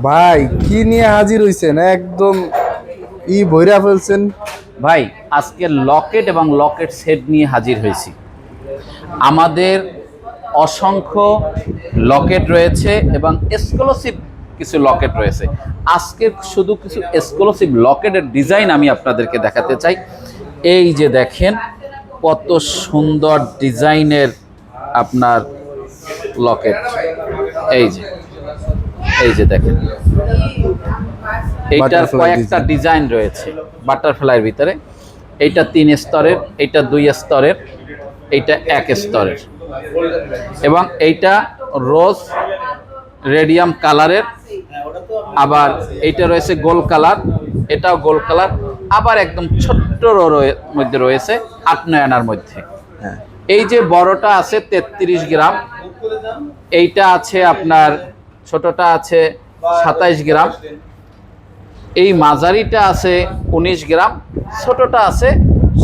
ভাই কি নিয়ে হাজির হইছেন? একদম ভইরা ফেলছেন ভাই আজকে লকেট এবং লকেট সেট নিয়ে হাজির হয়েছি। আমাদের অসংখ্য লকেট রয়েছে এবং এক্সক্লুসিভ কিছু লকেট রয়েছে। আজকে শুধু কিছু এক্সক্লুসিভ লকেটের ডিজাইন আমি আপনাদেরকে দেখাতে চাই। এই যে দেখেন কত সুন্দর ডিজাইনের আপনার লকেট। এই যে দেখেন, এইটার কয়েকটা ডিজাইন রয়েছে বাটারফ্লাইয়ের ভিতরে। এইটা 3 স্তরের, এইটা 2 স্তরের, এইটা 1 স্তরের এবং এইটা রোজ রেডিয়াম কালারের। আবার এইটা রয়েছে গোল কালার, এটাও গোল কালার। আবার একদম ছোট্ট মধ্যে রয়েছে 8 আনার মধ্যে। এই যে বড়টা আছে 33 গ্রাম, এইটা আছে আপনার ছোটটা আছে 27 গ্রাম, এই মাঝারিটা আছে 19 গ্রাম, ছোটটা আছে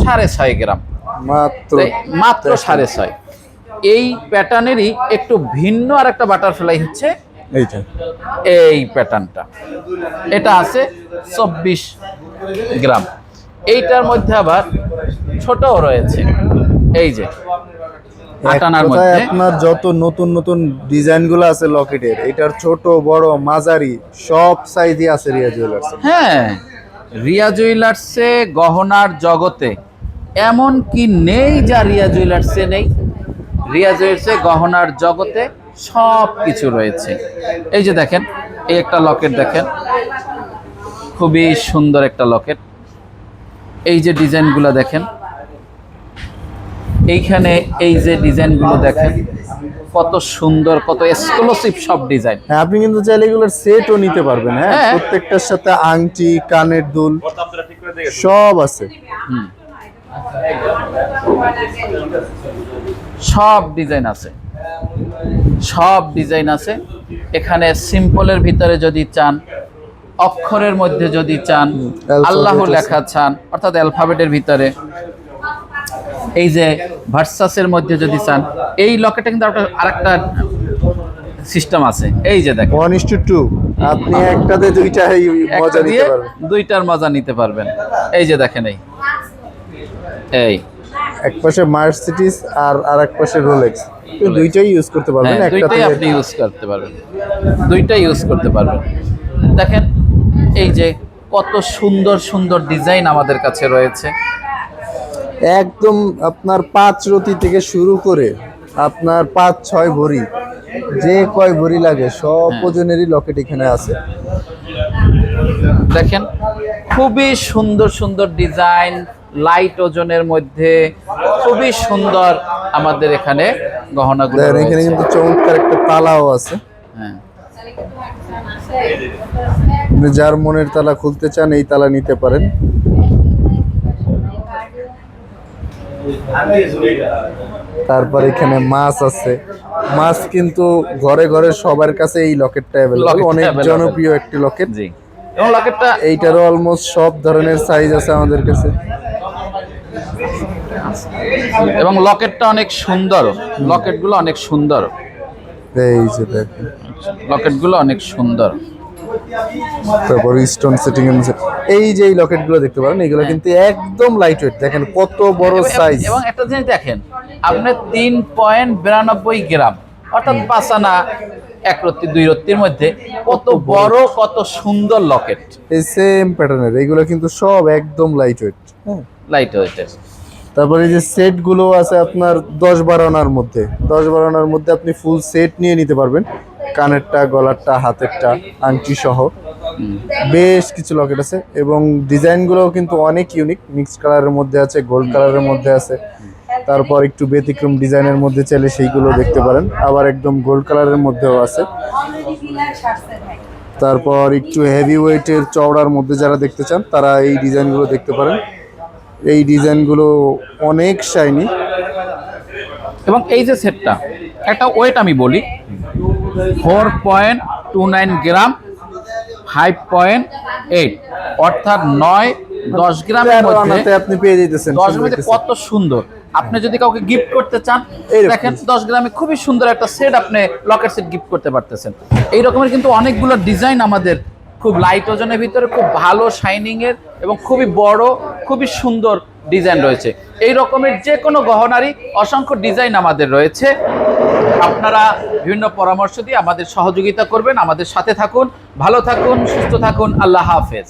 6.5 গ্রাম, মাত্র 6.5। এই প্যাটার্নেরই একটু ভিন্ন আর একটা বাটারফ্লাই হচ্ছে এইটা, এই প্যাটার্নটা। এটা আছে 24 গ্রাম। এইটার মধ্যে আবার ছোটও রয়েছে, এই যে 8 আনার মধ্যে। আপনার যত নতুন নতুন ডিজাইন গুলো আছে লকেটের, এটার ছোট বড় মাঝারি সব সাইজই আছে রিয়া জুয়েলার্স। হ্যাঁ, রিয়া জুয়েলার্সে গহনার জগতে এমন কি নেই যা রিয়া জুয়েলার্সে নেই। রিয়া জুয়েলার্সে গহনার জগতে সব কিছু রয়েছে। এই যে দেখেন, এই একটা লকেট দেখেন, খুবই সুন্দর একটা লকেট। এই যে ডিজাইনগুলো দেখেন, এইখানে এই যে ডিজাইনগুলো দেখেন কত সুন্দর, কত এক্সক্লুসিভ সব ডিজাইন। হ্যাঁ, আপনি কিন্তু চাইলে এগুলোর সেটও নিতে পারবেন। হ্যাঁ, প্রত্যেকটার সাথে আংটি, কানের দুল সব আছে। সব ডিজাইন আছে, সব ডিজাইন আছে। এখানে সিম্পলের ভিতরে যদি চান, অক্ষরের মধ্যে যদি চান, আল্লাহ লেখা চান অর্থাৎ অ্যালফাবেটের ভিতরে, এই যে ভার্সাসের মধ্যে যদি চান, এই লকেটে কিন্তু আরেকটা সিস্টেম আছে। এই যে দেখেন 1:2, আপনি একটাতে মজা নিতে পারবেন, দুইটার মজা নিতে পারবেন। এই যে দেখেন, এই এক পাশে মার্সিডিজ আর আরেক পাশে রোলেক্স, দুইটাই ইউজ করতে পারবেন। দুইটাই আপনি ইউজ করতে পারবেন, দুইটাই ইউজ করতে পারবেন। দেখেন এই যে কত সুন্দর সুন্দর ডিজাইন আমাদের কাছে রয়েছে। একদম আপনার 5 রতি থেকে শুরু করে আপনার 5-6 ভরি, যে কয় ভরি লাগে সব ওজনেরই লকেট এখানে আছে। দেখেন খুবই সুন্দর সুন্দর ডিজাইন, লাইট ওজনের মধ্যে খুবই সুন্দর আমাদের এখানে গহনাগুলো রয়েছে। এখানে কিন্তু চমৎকার একটা তালাও আছে। হ্যাঁ, যার মনের তালা খুলতে চান এই তালা নিতে পারেন। তারপর এখানে মাছ আছে। মাছ কিন্তু ঘরে ঘরে সবার কাছে এই লকেটটা অ্যাভেলেবল, অনেক জনপ্রিয় একটি লকেট। জি, এবং লকেটটা এইটারও অলমোস্ট সব ধরনের সাইজ আছে আমাদের কাছে, এবং লকেটটা অনেক সুন্দর, লকেটগুলো অনেক সুন্দর। এই যে দেখেন লকেটগুলো অনেক সুন্দর। তারপর স্টোন সেটিং এর এই যে এই লকেটগুলো দেখতে পারেন, এগুলো কিন্তু একদম লাইট ওয়েট। দেখেন কত বড় সাইজ। এবং একটা জিনিস দেখেন, আপনার 3.92 গ্রাম অর্থাৎ 5 আনা 1 রত্তি 2 রত্তির মধ্যে কত বড়, কত সুন্দর লকেট। এই সেম প্যাটার্নের এগুলো কিন্তু সব একদম লাইট ওয়েট। লাইট ওয়েটের। তারপরে এই যে সেট গুলো আছে আপনার 10-12 আনার মধ্যে, 10-12 আনার মধ্যে আপনি ফুল সেট নিয়ে নিতে পারবেন। কানেরটা, গলারটা, হাতেরটা, আংটি সহ বেশ কিছু লকেট আছে এবং ডিজাইনগুলোও কিন্তু অনেক ইউনিক। মিক্সড কালারের মধ্যে আছে, গোল্ড কালারের মধ্যে আছে, তারপর একটু ব্যতিক্রম ডিজাইনের মধ্যে চাইলে সেইগুলো দেখতে পারেন। আবার একদম গোল্ড কালারের মধ্যেও আছে। তারপর একটু হেভি ওয়েটের চওড়ার মধ্যে যারা দেখতে চান তারা এই ডিজাইনগুলো দেখতে পারেন। এই ডিজাইনগুলো অনেক শাইনি। এবং এই যে সেটটা, একটা ওয়েট আমি বলি 4.29 গ্রাম, 5.8 অর্থাৎ 9-10 গ্রামের মধ্যে আপনি পেয়ে যেতেছেন। 10 মধ্যে কত সুন্দর। আপনি যদি কাউকে গিফট করতে চান, এইরকম। দেখেন 10 গ্রামে খুবই সুন্দর একটা সেট আপনি লকেট সেট গিফট করতে পারতেছেন। এই রকমের কিন্তু অনেকগুলো ডিজাইন আমাদের খুব লাইট ওজনের ভিতরে খুব ভালো শাইনিং এর এবং খুবই বড় খুবই সুন্দর ডিজাইন রয়েছে। এই রকমের যে কোনো গহনারই অসংখ্য ডিজাইন আমাদের রয়েছে। আপনারা বিভিন্ন পরামর্শ দিয়ে আমাদের সহযোগিতা করবেন, আমাদের সাথে থাকুন, ভালো থাকুন, সুস্থ থাকুন। আল্লাহ হাফেজ।